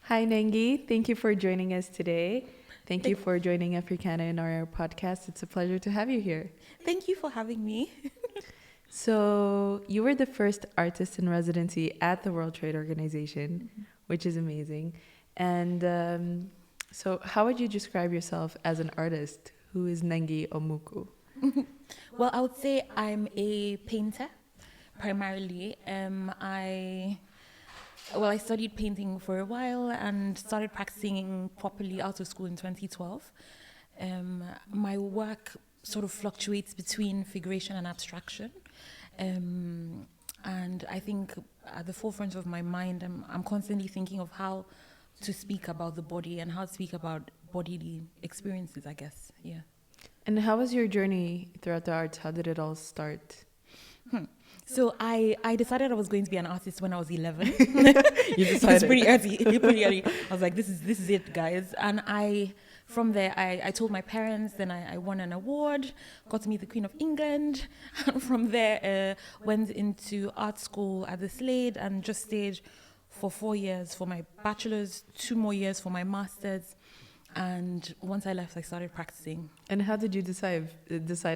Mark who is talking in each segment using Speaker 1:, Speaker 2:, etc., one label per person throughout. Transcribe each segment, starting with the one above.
Speaker 1: Hi, Nengi. Thank you for joining us today. Thank you for joining Africana in our podcast. It's a pleasure to have you here.
Speaker 2: Thank you for having me.
Speaker 1: So, you were the first artist in residency at the World Trade Organization, which is amazing. And so, how would you describe yourself as an artist? Who is Nengi Omuku?
Speaker 2: Well, I would say I'm a painter primarily. I studied painting for a while and started practicing properly out of school in 2012. My work sort of fluctuates between figuration and abstraction. And I think at the forefront of my mind, I'm constantly thinking of how to speak about the body and how to speak about bodily experiences, I guess. Yeah.
Speaker 1: And how was your journey throughout the arts? How did it all start?
Speaker 2: So I decided I was going to be an artist when I was 11.
Speaker 1: You decided.
Speaker 2: It's pretty early. I was like, this is it, guys. And from there, I told my parents. Then I won an award, got to meet the Queen of England. And from there, went into art school at the Slade and just stayed for 4 years for my bachelor's, 2 more years for my master's. And once I left, I started practicing.
Speaker 1: And how did you decide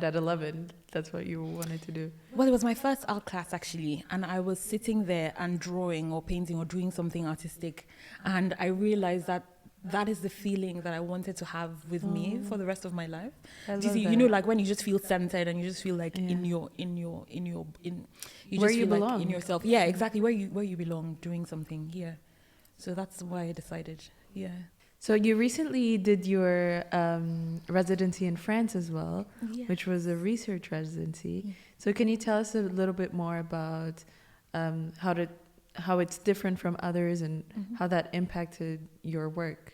Speaker 1: at 11 that's what you wanted to do?
Speaker 2: Well, it was my first art class, actually. And I was sitting there and drawing or painting or doing something artistic. And I realized that is the feeling that I wanted to have with me for the rest of my life.
Speaker 1: I
Speaker 2: Do you
Speaker 1: love
Speaker 2: see,
Speaker 1: that.
Speaker 2: you know, like when you just feel centered and you just feel like you
Speaker 1: Where
Speaker 2: just
Speaker 1: you
Speaker 2: feel like
Speaker 1: belong.
Speaker 2: in yourself. Yeah, exactly. Where you belong, doing something. Yeah. So that's why I decided. Yeah.
Speaker 1: So you recently did your residency in France as well,
Speaker 2: Yeah.
Speaker 1: which was a research residency.
Speaker 2: Yeah.
Speaker 1: So can you tell us a little bit more about how it's different from others and how that impacted your work?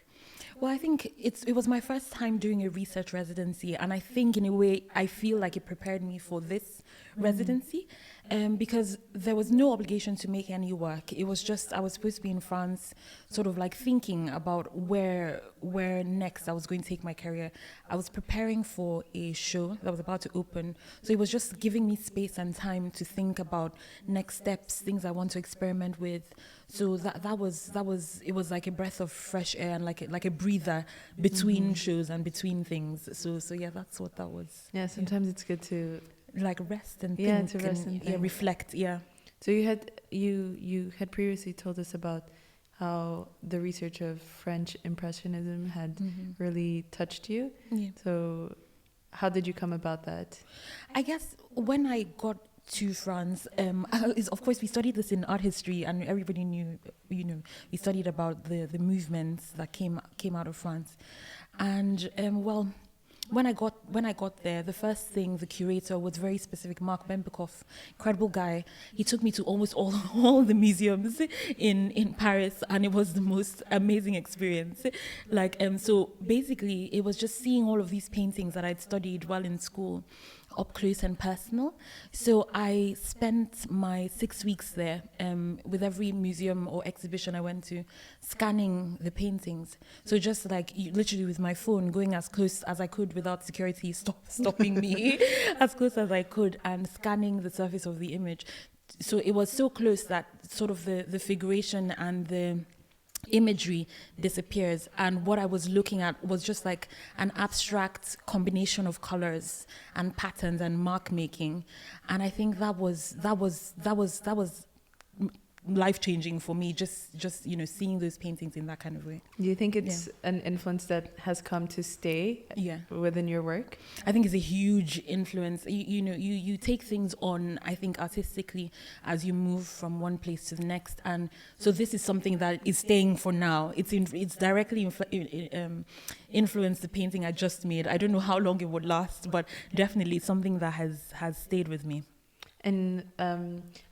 Speaker 2: Well, I think it was my first time doing a research residency, and I think in a way I feel like it prepared me for this residency, because there was no obligation to make any work. It was just I was supposed to be in France, sort of like thinking about where next I was going to take my career. I was preparing for a show that was about to open, so it was just giving me space and time to think about next steps, things I want to experiment with. So that was it was like a breath of fresh air and like a breather between shows and between things. So yeah, that's what that was.
Speaker 1: Yeah, sometimes it's good to
Speaker 2: Like rest and
Speaker 1: Yeah,
Speaker 2: think
Speaker 1: to rest and think.
Speaker 2: reflect. Yeah.
Speaker 1: So you had previously told us about how the research of French Impressionism had really touched you.
Speaker 2: Yeah.
Speaker 1: So how did you come about that?
Speaker 2: I guess when I got to France, of course we studied this in art history, and everybody knew, we studied about the movements that came out of France, and when I got there, the first thing the curator was very specific. Mark Bembikoff, incredible guy. He took me to almost all the museums in Paris, and it was the most amazing experience. So basically, it was just seeing all of these paintings that I'd studied while in school, up close and personal. So I spent my 6 weeks there, with every museum or exhibition I went to, scanning the paintings. So just like literally with my phone, going as close as I could without security stopping me, as close as I could, and scanning the surface of the image. So it was so close that sort of the figuration and the imagery disappears, and what I was looking at was just like an abstract combination of colors and patterns and mark making, and I think that was life-changing for me, just seeing those paintings in that kind of way.
Speaker 1: Do you think it's an influence that has come to stay within your work?
Speaker 2: I think it's a huge influence. You take things on, I think, artistically as you move from one place to the next, and so this is something that is staying for now. It's directly influenced the painting I just made. I don't know how long it would last, but definitely something that has stayed with me.
Speaker 1: And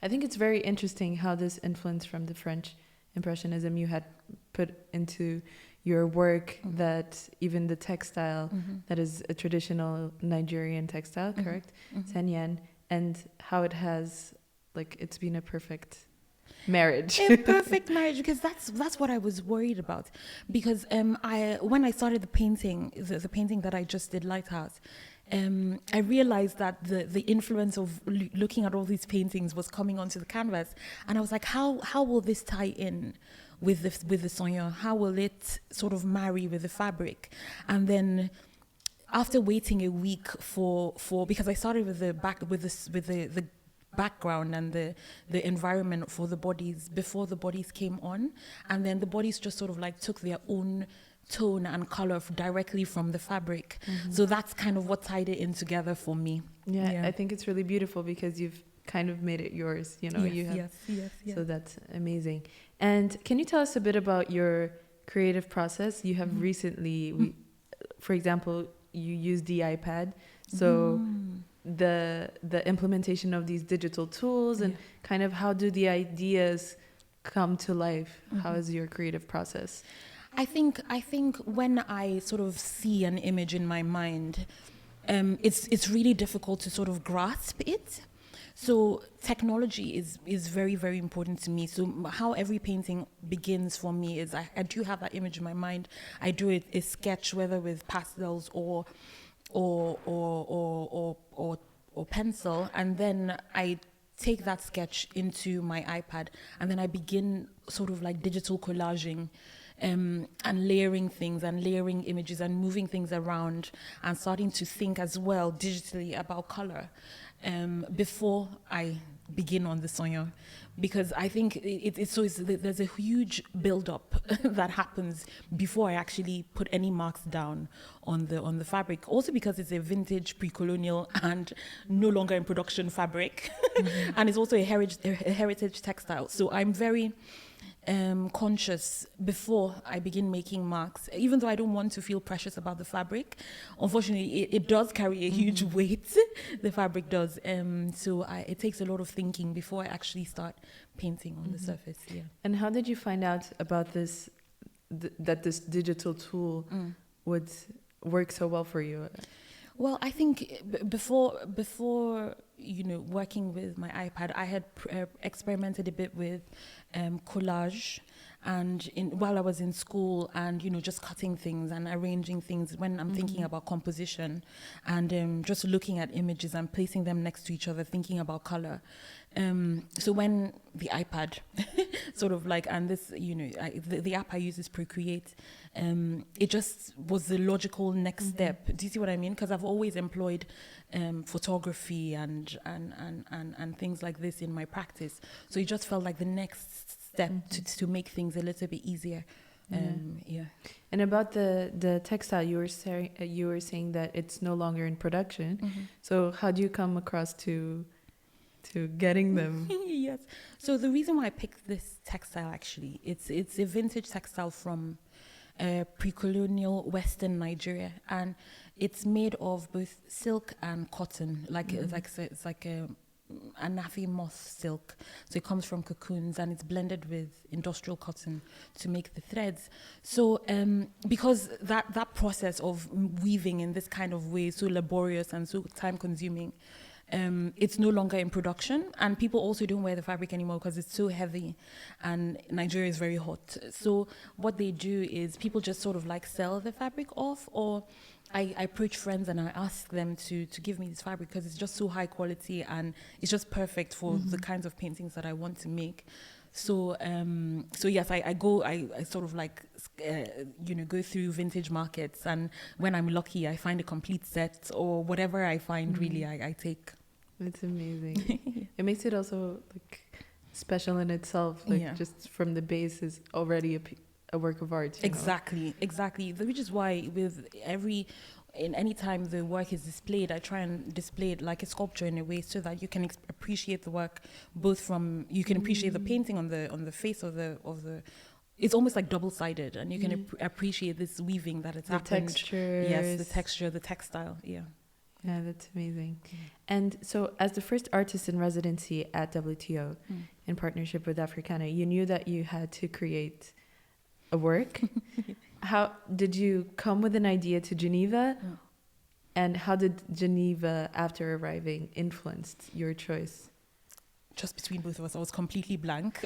Speaker 1: I think it's very interesting how this influence from the French Impressionism you had put into your work, that even the textile that is a traditional Nigerian textile, correct? Senyan, and how it has, like, it's been a perfect marriage.
Speaker 2: A perfect marriage, because that's what I was worried about. Because when I started the painting that I just did, Lighthouse, I realized that the influence of looking at all these paintings was coming onto the canvas, and I was like, how will this tie in with the soignon? How will it sort of marry with the fabric? And then after waiting a week for because I started with the background and the environment for the bodies before the bodies came on, and then the bodies just sort of like took their own tone and color directly from the fabric. So that's kind of what tied it in together for me.
Speaker 1: Yeah, I think it's really beautiful because you've kind of made it yours, you know.
Speaker 2: Yes.
Speaker 1: So that's amazing. And can you tell us a bit about your creative process? You have recently, for example, you use the iPad, so the implementation of these digital tools and kind of how do the ideas come to life? How is your creative process?
Speaker 2: I think when I sort of see an image in my mind, it's really difficult to sort of grasp it. So technology is very, very important to me. So how every painting begins for me is I do have that image in my mind. I do a sketch, whether with pastels or pencil, and then I take that sketch into my iPad, and then I begin sort of like digital collaging. And layering things and layering images and moving things around and starting to think as well digitally about color before I begin on the soignon, because I think there's a huge build-up that happens before I actually put any marks down on the fabric. Also because it's a vintage, pre-colonial, and no longer in production fabric, and it's also a heritage textile. So I'm very conscious before I begin making marks, even though I don't want to feel precious about the fabric. Unfortunately, it does carry a huge weight. The fabric does. So it takes a lot of thinking before I actually start painting on the surface. Yeah.
Speaker 1: And how did you find out about this, that this digital tool would work so well for you?
Speaker 2: Well, I think before working with my iPad, I had experimented a bit with collage, and while I was in school, and just cutting things and arranging things when I'm thinking about composition, and just looking at images and placing them next to each other, thinking about color. So when the iPad sort of like, and this, the app I use is Procreate, it just was the logical next step. Do you see what I mean? Because I've always employed photography and things like this in my practice. So it just felt like the next step to make things a little bit easier. And
Speaker 1: about the textile, you were saying that it's no longer in production. So how do you come across to getting them?
Speaker 2: Yes. So the reason why I picked this textile, actually, it's a vintage textile from pre-colonial Western Nigeria, and it's made of both silk and cotton. It's like a anafi moth silk. So it comes from cocoons, and it's blended with industrial cotton to make the threads. So because that process of weaving in this kind of way is so laborious and so time consuming, it's no longer in production, and people also don't wear the fabric anymore because it's so heavy, and Nigeria is very hot. So what they do is people just sort of like sell the fabric off, or I approach friends and I ask them to give me this fabric because it's just so high quality and it's just perfect for the kinds of paintings that I want to make. So yes, I sort of like go through vintage markets, and when I'm lucky, I find a complete set, or whatever I find really I take.
Speaker 1: It's amazing. It makes it also like special in itself, like just from the base is already a work of art.
Speaker 2: Exactly. Which is why any time the work is displayed, I try and display it like a sculpture in a way, so that you can appreciate the work you can appreciate the painting on the face of the. It's almost like double-sided, and you can appreciate this weaving that it's happened.
Speaker 1: Textures.
Speaker 2: Yes, the texture, the textile. Yeah.
Speaker 1: Yeah, that's amazing. And so, as the first artist in residency at WTO, in partnership with Africana, you knew that you had to create a work. How did you come with an idea to Geneva? And how did Geneva, after arriving, influenced your choice?
Speaker 2: Just between both of us, I was completely blank.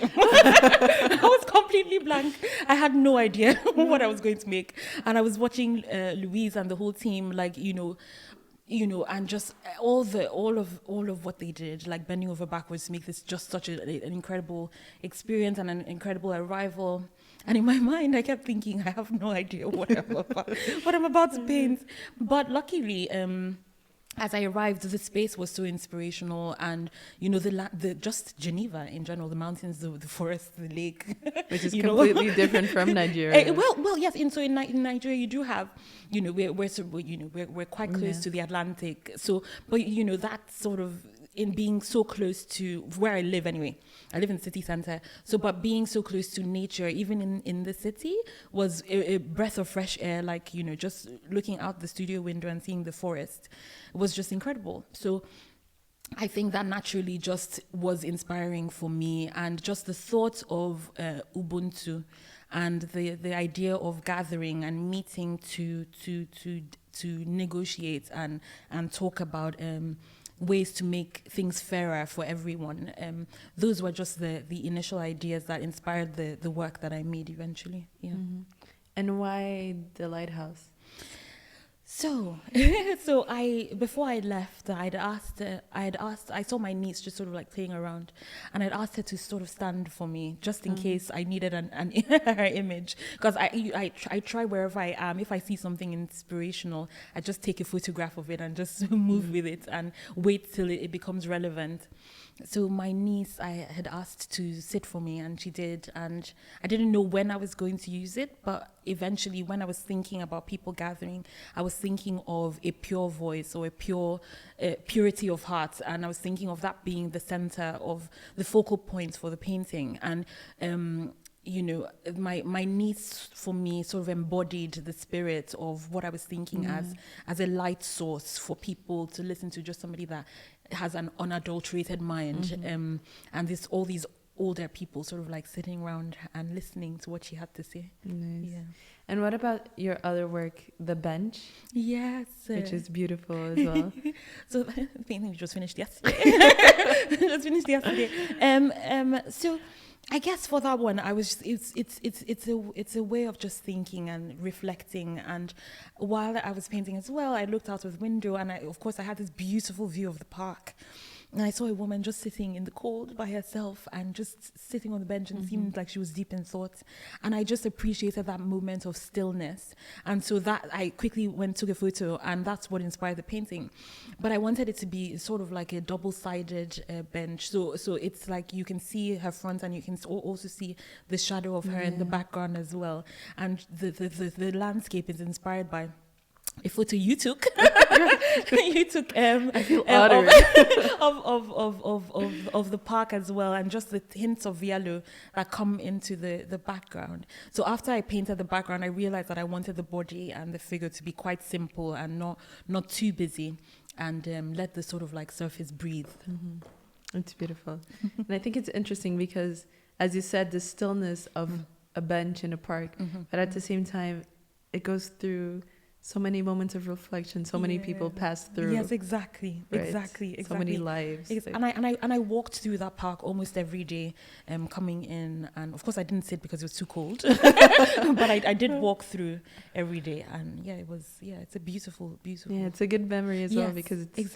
Speaker 2: I had no idea what I was going to make. And I was watching Louise and the whole team, and just all of what they did, like bending over backwards to make this just such an incredible experience and an incredible arrival. And in my mind, I kept thinking, I have no idea what I'm about to paint. But luckily, as I arrived, the space was so inspirational, and the just Geneva in general, the mountains, the forest, the lake,
Speaker 1: which is completely different from Nigeria.
Speaker 2: Well, yes. In Nigeria, you do have, we're quite close to the Atlantic. So, but that sort of, in being so close to where I live anyway. I live in the city center. So, but being so close to nature, even in the city, was a breath of fresh air. Like, just looking out the studio window and seeing the forest was just incredible. So I think that naturally just was inspiring for me. And just the thought of Ubuntu and the idea of gathering and meeting to negotiate and talk about ways to make things fairer for everyone. Those were just the initial ideas that inspired the work that I made eventually. Yeah.
Speaker 1: Mm-hmm. And why the lighthouse?
Speaker 2: So before I left, I saw my niece just sort of like playing around, and I'd asked her to sort of stand for me just in case I needed her image, because I try wherever I am. If I see something inspirational, I just take a photograph of it and just move with it and wait till it becomes relevant. So my niece, I had asked to sit for me, and she did, and I didn't know when I was going to use it, but eventually when I was thinking about people gathering, I was thinking of a pure voice or a purity of heart, and I was thinking of that being the center of the focal points for the painting. And my niece for me sort of embodied the spirit of what I was thinking as a light source for people to listen to, just somebody that has an unadulterated mind, and all these older people sort of like sitting around and listening to what she had to say.
Speaker 1: Nice. Yeah. And what about your other work, The Bench?
Speaker 2: Yes.
Speaker 1: Which is beautiful as well.
Speaker 2: So the painting just finished yesterday. So I guess for that one, it's a way of just thinking and reflecting. And while I was painting as well, I looked out of the window, and I had this beautiful view of the park. And I saw a woman just sitting in the cold by herself and just sitting on the bench, and it seemed like she was deep in thought. And I just appreciated that moment of stillness. And so that I quickly took a photo, and that's what inspired the painting. But I wanted it to be sort of like a double-sided bench. So it's like you can see her front, and you can also see the shadow of her in the background as well. And the landscape is inspired by a photo you took. You took
Speaker 1: I feel honored.
Speaker 2: of the park as well, and just the hints of yellow that come into the background. So after I painted the background, I realized that I wanted the body and the figure to be quite simple and not too busy, and let the sort of like surface breathe.
Speaker 1: It's beautiful. And I think it's interesting because, as you said, the stillness of a bench in a park, but at the same time, it goes through so many moments of reflection. So many people pass through.
Speaker 2: Yes, exactly.
Speaker 1: So many lives.
Speaker 2: And I walked through that park almost every day, coming in. And of course, I didn't sit because it was too cold, but I did walk through every day. And it's a beautiful. Yeah,
Speaker 1: it's a good memory as well, because it's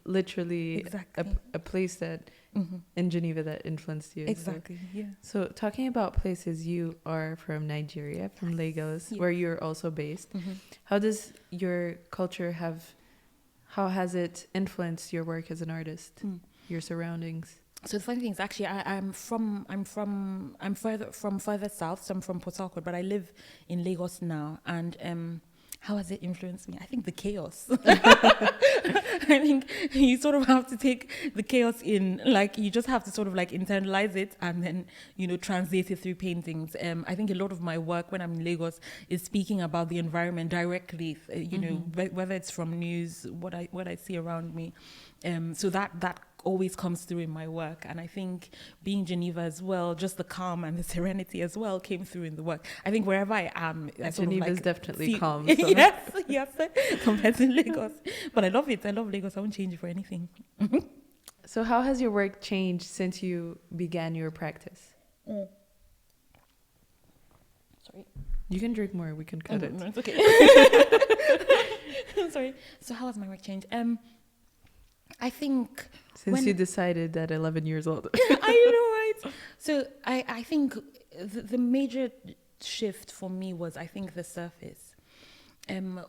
Speaker 1: literally a place that in Geneva that influenced you.
Speaker 2: Exactly.
Speaker 1: So talking about places, you are from Nigeria, from Lagos, where you're also based. How does your culture how has it influenced your work as an artist? Your surroundings?
Speaker 2: So the funny thing is, actually, I'm further south. So I'm from Port Harcourt, but I live in Lagos now. And how has it influenced me? I think the chaos. I think you sort of have to take the chaos in, like you just have to sort of like internalize it and then, translate it through paintings. I think a lot of my work when I'm in Lagos is speaking about the environment directly, whether it's from news, what I see around me. So that always comes through in my work. And I think being Geneva as well, just the calm and the serenity as well came through in the work. I think wherever I am,
Speaker 1: Geneva is definitely calm.
Speaker 2: So. yes, compared to Lagos. But I love it. I love Lagos. I won't change it for anything.
Speaker 1: So how has your work changed since you began your practice?
Speaker 2: Sorry.
Speaker 1: You can drink more. We can cut it.
Speaker 2: No, it's okay. Sorry. So how has my work changed? I think
Speaker 1: since you decided at 11 years old.
Speaker 2: I know, right? So I think the major shift for me was, I think, the surface.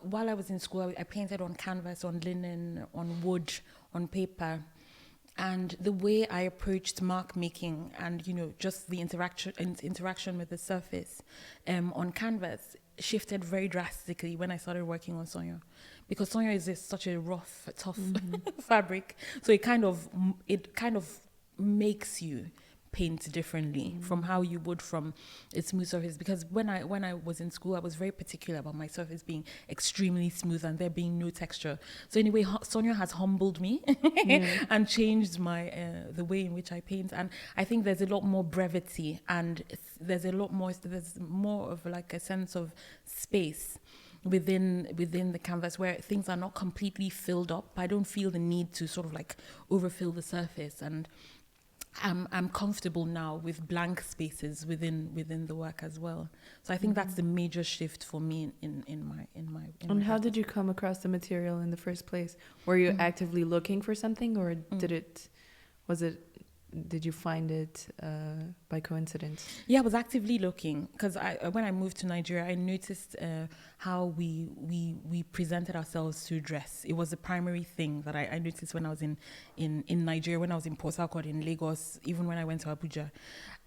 Speaker 2: While I was in school, I painted on canvas, on linen, on wood, on paper. And the way I approached mark making and, just the interaction with the surface on canvas shifted very drastically when I started working on Sonia. Because Sonia is such a rough, tough fabric. So it kind of makes you paint differently from how you would from a smooth surface. Because when I was in school, I was very particular about my surface being extremely smooth and there being no texture. So anyway, Sonia has humbled me and changed my the way in which I paint. And I think there's a lot more brevity and there's more of like a sense of space within the canvas where things are not completely filled up. I don't feel the need to sort of like overfill the surface, and I'm comfortable now with blank spaces within the work as well. So I think that's the major shift for me in my.
Speaker 1: And how did you come across the material in the first place? Were you actively looking for something, or did you find it by coincidence? Yeah,
Speaker 2: I was actively looking because when I moved to Nigeria, I noticed how we presented ourselves through dress. It was the primary thing that I noticed when I was in Nigeria, when I was in Port Harcourt, in Lagos, even when I went to Abuja.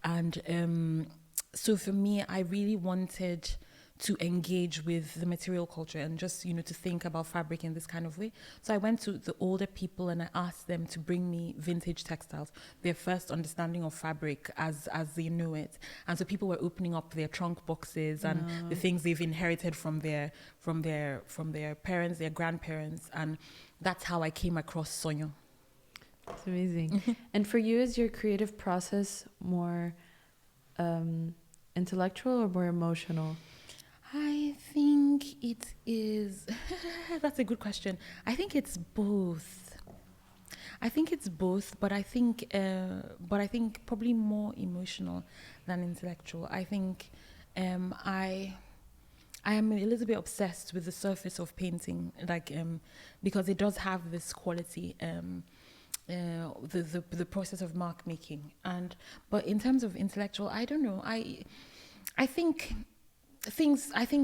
Speaker 2: And so for me, I really wanted to engage with the material culture and just, to think about fabric in this kind of way. So I went to the older people and I asked them to bring me vintage textiles, their first understanding of fabric as they know it. And so people were opening up their trunk boxes and the things they've inherited from their parents, their grandparents. And that's how I came across Sonia.
Speaker 1: It's amazing. And for you, is your creative process more intellectual or more emotional?
Speaker 2: I think it is. That's a good question. I think it's both. But I think probably more emotional than intellectual. I think I am a little bit obsessed with the surface of painting, because it does have this quality. The process of mark making, but in terms of intellectual, I don't know. I think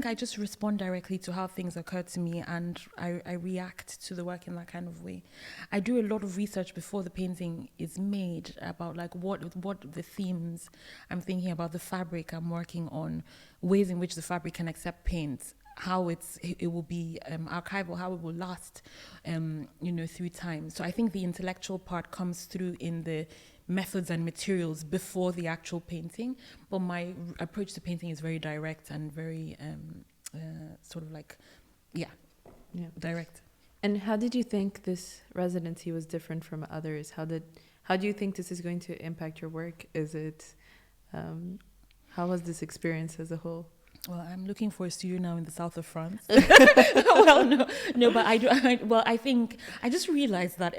Speaker 2: I just respond directly to how things occur to me, and I react to the work in that kind of way. I do a lot of research before the painting is made about what the themes I'm thinking about, the fabric I'm working on, ways in which the fabric can accept paint, how it will be archival, how it will last, through time. So I think the intellectual part comes through in the methods and materials before the actual painting, but my approach to painting is very direct and very direct.
Speaker 1: And how did you think this residency was different from others? How do you think this is going to impact your work? How was this experience as a whole?
Speaker 2: Well, I'm looking for a studio now in the south of France. Well, no, but I think I just realized that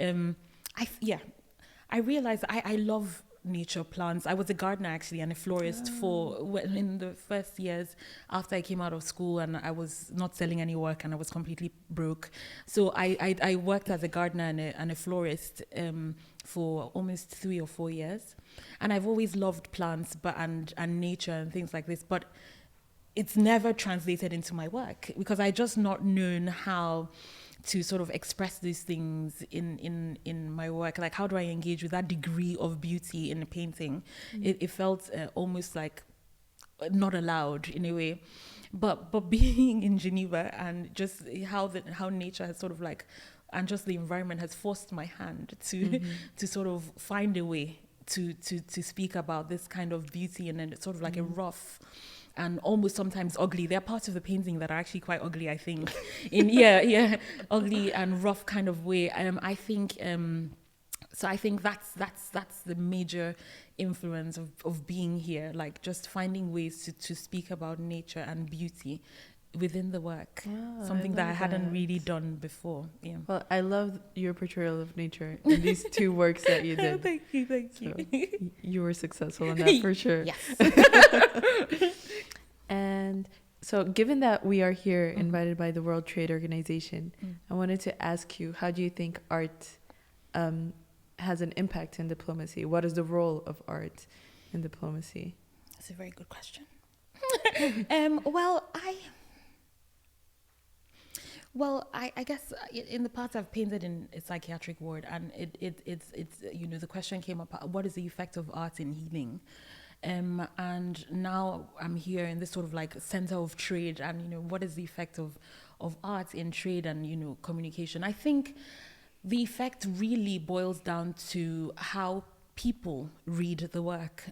Speaker 2: I realized I love nature, plants. I was a gardener actually and a florist in the first years after I came out of school, and I was not selling any work and I was completely broke. So I worked as a gardener and a florist for almost 3 or 4 years, and I've always loved plants and nature and things like this, but it's never translated into my work because I just not known how to sort of express these things in my work. Like, how do I engage with that degree of beauty in a painting? It felt almost like not allowed in a way. But being in Geneva and just how nature has sort of like, and just the environment has forced my hand to sort of find a way to speak about this kind of beauty, and then it's sort of like a rough and almost sometimes ugly. There are parts of the painting that are actually quite ugly, I think, ugly and rough kind of way. I think so. I think that's the major influence of being here, like just finding ways to speak about nature and beauty within the work, something that I hadn't really done before. Yeah.
Speaker 1: Well, I love your portrayal of nature in these 2 works that you did.
Speaker 2: Thank you.
Speaker 1: You were successful in that for sure.
Speaker 2: Yes.
Speaker 1: And so, given that we are here invited by the World Trade Organization, I wanted to ask you, how do you think art has an impact in diplomacy? What is the role of art in diplomacy?
Speaker 2: That's a very good question. I guess in the past I've painted in a psychiatric ward, and it's the question came up: what is the effect of art in healing? And now I'm here in this sort of like center of trade, and what is the effect of art in trade and communication? I think the effect really boils down to how people read the work,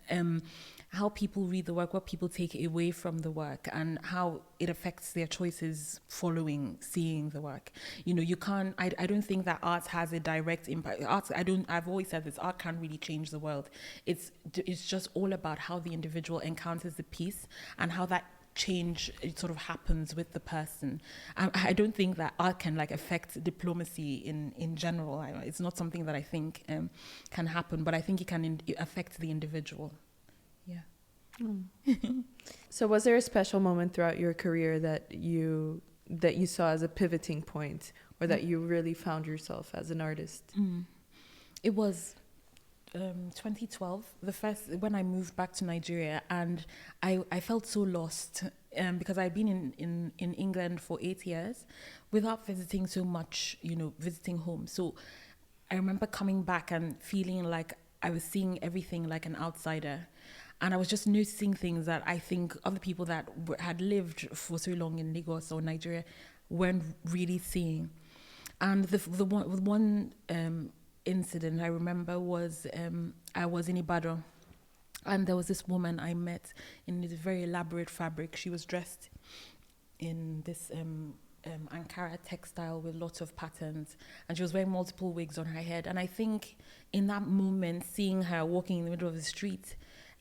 Speaker 2: what people take away from the work, and how it affects their choices following seeing the work. You can't. I don't think that art has a direct impact. I've always said this. Art can't really change the world. It's just all about how the individual encounters the piece and how that change it sort of happens with the person. I don't think that art can like affect diplomacy in general. It's not something that I think can happen, but I think it can affect the individual. Yeah.
Speaker 1: So was there a special moment throughout your career that you saw as a pivoting point, or that you really found yourself as an artist?
Speaker 2: It was 2012, when I moved back to Nigeria, and I felt so lost because I'd been in England for 8 years without visiting so much, visiting home. So I remember coming back and feeling like I was seeing everything like an outsider. And I was just noticing things that I think other people that had lived for so long in Lagos or Nigeria weren't really seeing. And the one incident I remember was I was in Ibadan, and there was this woman I met in this very elaborate fabric. She was dressed in this Ankara textile with lots of patterns, and she was wearing multiple wigs on her head. And I think in that moment, seeing her walking in the middle of the street,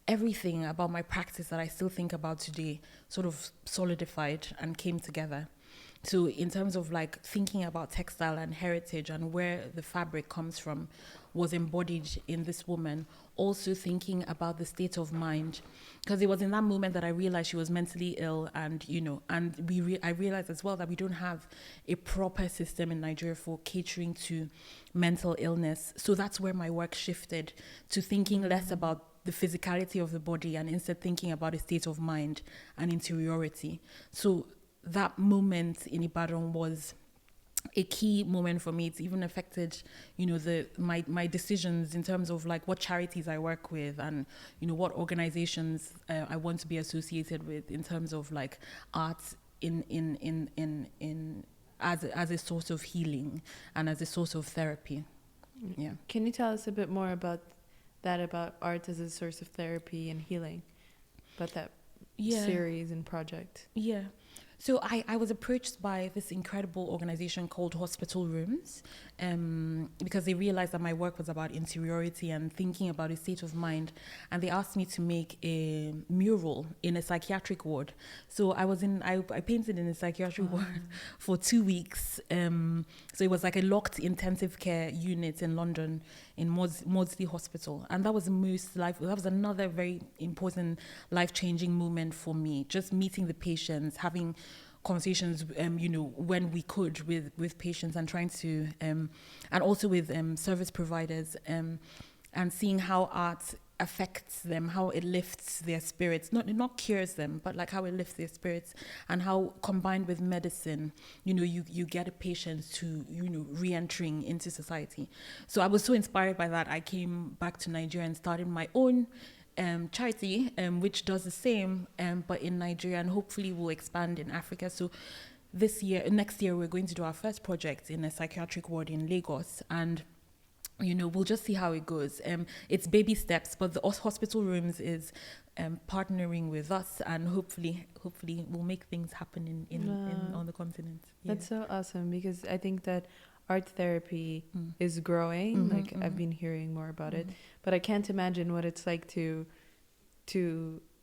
Speaker 2: everything about my practice that I still think about today sort of solidified and came together. So in terms of like thinking about textile and heritage and where the fabric comes from was embodied in this woman. Also thinking about the state of mind, because it was in that moment that I realized she was mentally ill, and I realized as well that we don't have a proper system in Nigeria for catering to mental illness. So that's where my work shifted to thinking less about the physicality of the body and instead thinking about a state of mind and interiority. So that moment in Ibadan was a key moment for me. It's even affected, my decisions in terms of like what charities I work with and, what organizations I want to be associated with in terms of like art as a source of healing and as a source of therapy. Yeah.
Speaker 1: Can you tell us a bit more about art as a source of therapy and healing, about that series and project?
Speaker 2: Yeah. So I was approached by this incredible organization called Hospital Rooms because they realized that my work was about interiority and thinking about a state of mind. And they asked me to make a mural in a psychiatric ward. So I painted in a psychiatric ward for 2 weeks. So it was like a locked intensive care unit in London in Maudsley Hospital. And that was that was another very important life-changing moment for me. Just meeting the patients, having conversations, when we could with patients, and trying to, and also with service providers, and seeing how art affects them, how it lifts their spirits, not cures them, but like how it lifts their spirits, and how combined with medicine, you get a patient to, re-entering into society. So I was so inspired by that. I came back to Nigeria and started my own charity, which does the same, but in Nigeria, and hopefully will expand in Africa. So next year, we're going to do our first project in a psychiatric ward in Lagos, and we'll just see how it goes. It's baby steps, but the Hospital Rooms is partnering with us, and hopefully we'll make things happen on the continent. Yeah.
Speaker 1: That's so awesome, because I think that art therapy is growing. I've been hearing more about it, but I can't imagine what it's like to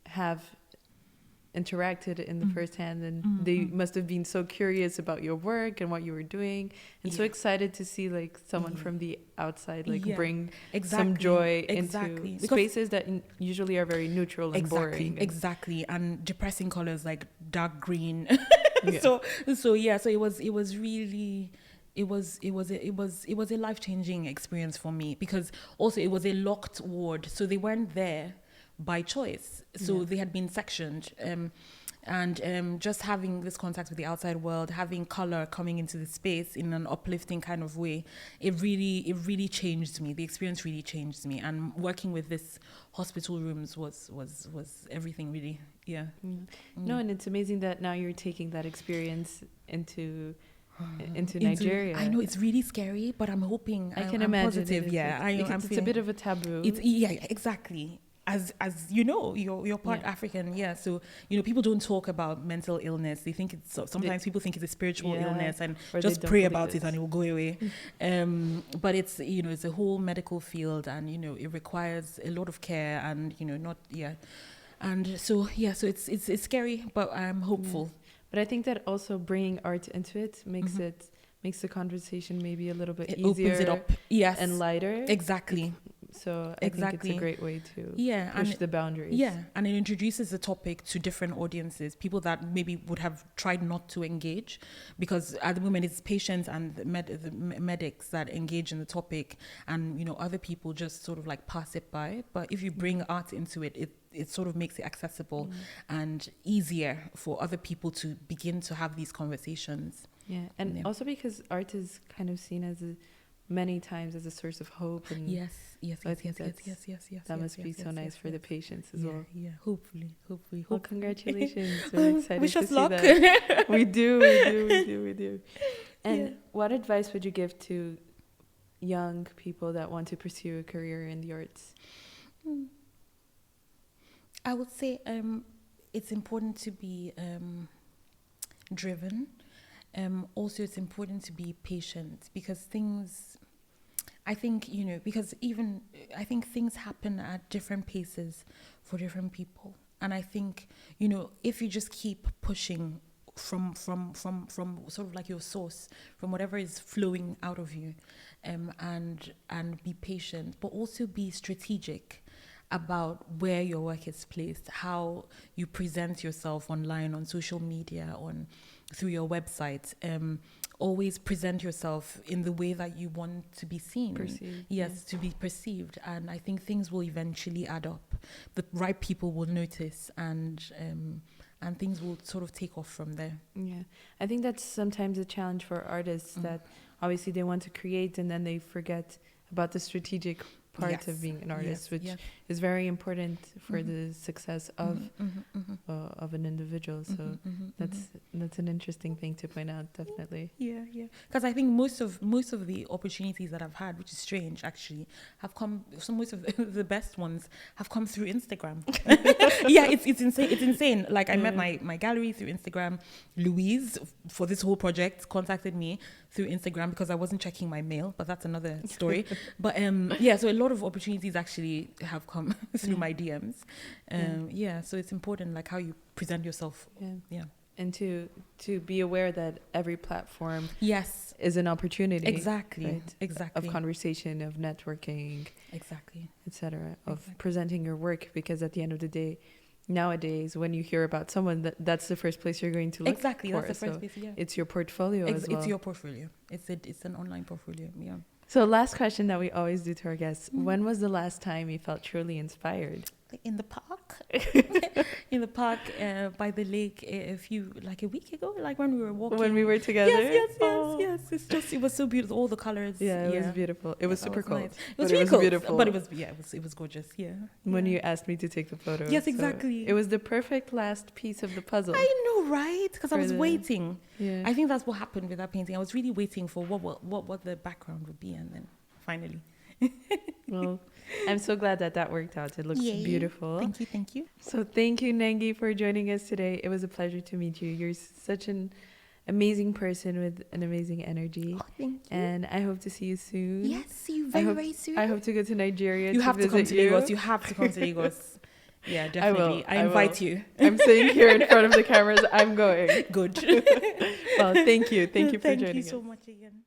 Speaker 1: have interacted in the first hand, and they must have been so curious about your work and what you were doing, and so excited to see like someone from the outside bring some joy into spaces that usually are very neutral and boring.
Speaker 2: Exactly, and depressing colors like dark green. So it was really. It was a life-changing experience for me, because also it was a locked ward, so they weren't there by choice. So they had been sectioned. And just having this contact with the outside world, having color coming into the space in an uplifting kind of way, it really changed me. The experience really changed me. And working with this hospital rooms was everything, really. Yeah.
Speaker 1: No, and it's amazing that now you're taking that experience into Nigeria.
Speaker 2: I know it's really scary, but I'm hoping. I'm
Speaker 1: imagine.
Speaker 2: Positive.
Speaker 1: It's a bit of a taboo.
Speaker 2: Exactly. As you know, you're part African, so people don't talk about mental illness. They think sometimes people think it's a spiritual illness, and or just pray about it and it will go away. But it's it's a whole medical field, and it requires a lot of care, and and so it's scary, but I'm hopeful.
Speaker 1: But I think that also bringing art into it makes the conversation maybe a little bit
Speaker 2: it
Speaker 1: easier,
Speaker 2: opens it up,
Speaker 1: and lighter.
Speaker 2: Exactly.
Speaker 1: So I think it's a great way to push the boundaries.
Speaker 2: Yeah, and it introduces the topic to different audiences, people that maybe would have tried not to engage, because at the moment it's patients and the medics that engage in the topic, and other people just sort of like pass it by. But if you bring art into it, it sort of makes it accessible and easier for other people to begin to have these conversations.
Speaker 1: Yeah, and also because art is kind of seen as many times as a source of hope. And
Speaker 2: yes.
Speaker 1: That must be so nice for the patients as well.
Speaker 2: Yeah, hopefully.
Speaker 1: Well, congratulations. We're excited
Speaker 2: wish
Speaker 1: to
Speaker 2: us
Speaker 1: see
Speaker 2: luck.
Speaker 1: that. We do. And what advice would you give to young people that want to pursue a career in the arts?
Speaker 2: I would say it's important to be driven. Also, it's important to be patient, because I think things happen at different paces for different people. And I think, if you just keep pushing from sort of like your source, from whatever is flowing out of you, and be patient, but also be strategic about where your work is placed, how you present yourself online, on social media, through your website. Always present yourself in the way that you want to be seen. To be perceived. And I think things will eventually add up. The right people will notice, and things will sort of take off from there. Yeah,
Speaker 1: I think that's sometimes a challenge for artists, that obviously they want to create and then they forget about the strategic part of being an artist, which is very important for the success of an individual. So that's an interesting thing to point out, definitely.
Speaker 2: Yeah. Because I think most of the opportunities that I've had, which is strange actually, have come. Most of the best ones have come through Instagram. It's insane. It's insane. Like I met my gallery through Instagram. Louise, for this whole project, contacted me through Instagram because I wasn't checking my mail, but that's another story. But so a lot of opportunities actually have come through my DMs. So it's important, like how you present yourself.
Speaker 1: And to be aware that every platform is an opportunity.
Speaker 2: Exactly.
Speaker 1: Right?
Speaker 2: Exactly.
Speaker 1: Of conversation, of networking.
Speaker 2: Exactly.
Speaker 1: Etc. Of presenting your work, because at the end of the day, nowadays, when you hear about someone, that's the first place you're going to look for.
Speaker 2: That's the first place,
Speaker 1: It's your portfolio as well.
Speaker 2: It's your portfolio. It's an online portfolio,
Speaker 1: So last question that we always do to our guests. When was the last time you felt truly inspired?
Speaker 2: In the park. In the park by the lake a week ago, like when we were walking.
Speaker 1: When we were together?
Speaker 2: Yes. It was so beautiful. All the colors.
Speaker 1: Yeah, it was beautiful. It was super cold.
Speaker 2: Nice. It was really cold,
Speaker 1: beautiful.
Speaker 2: But it was gorgeous. Yeah.
Speaker 1: When you asked me to take the photo.
Speaker 2: Yes, exactly.
Speaker 1: So it was the perfect last piece of the puzzle.
Speaker 2: I know, right? Because I was waiting.
Speaker 1: Yeah.
Speaker 2: I think that's what happened with that painting. I was really waiting for what the background would be, and then finally.
Speaker 1: Well, I'm so glad that worked out. It looks beautiful.
Speaker 2: Thank you.
Speaker 1: So thank you, Nengi, for joining us today. It was a pleasure to meet you. You're such an amazing person with an amazing energy.
Speaker 2: Oh, thank you.
Speaker 1: And I hope to see you soon.
Speaker 2: Yes, see you very soon.
Speaker 1: I hope to go to Nigeria.
Speaker 2: You have to come to Lagos. You have to come to Lagos. Yeah, definitely. I invite you.
Speaker 1: I'm sitting here in front of the cameras. I'm going.
Speaker 2: Good.
Speaker 1: Well, thank you. Thank you for joining us.
Speaker 2: Thank you so much again.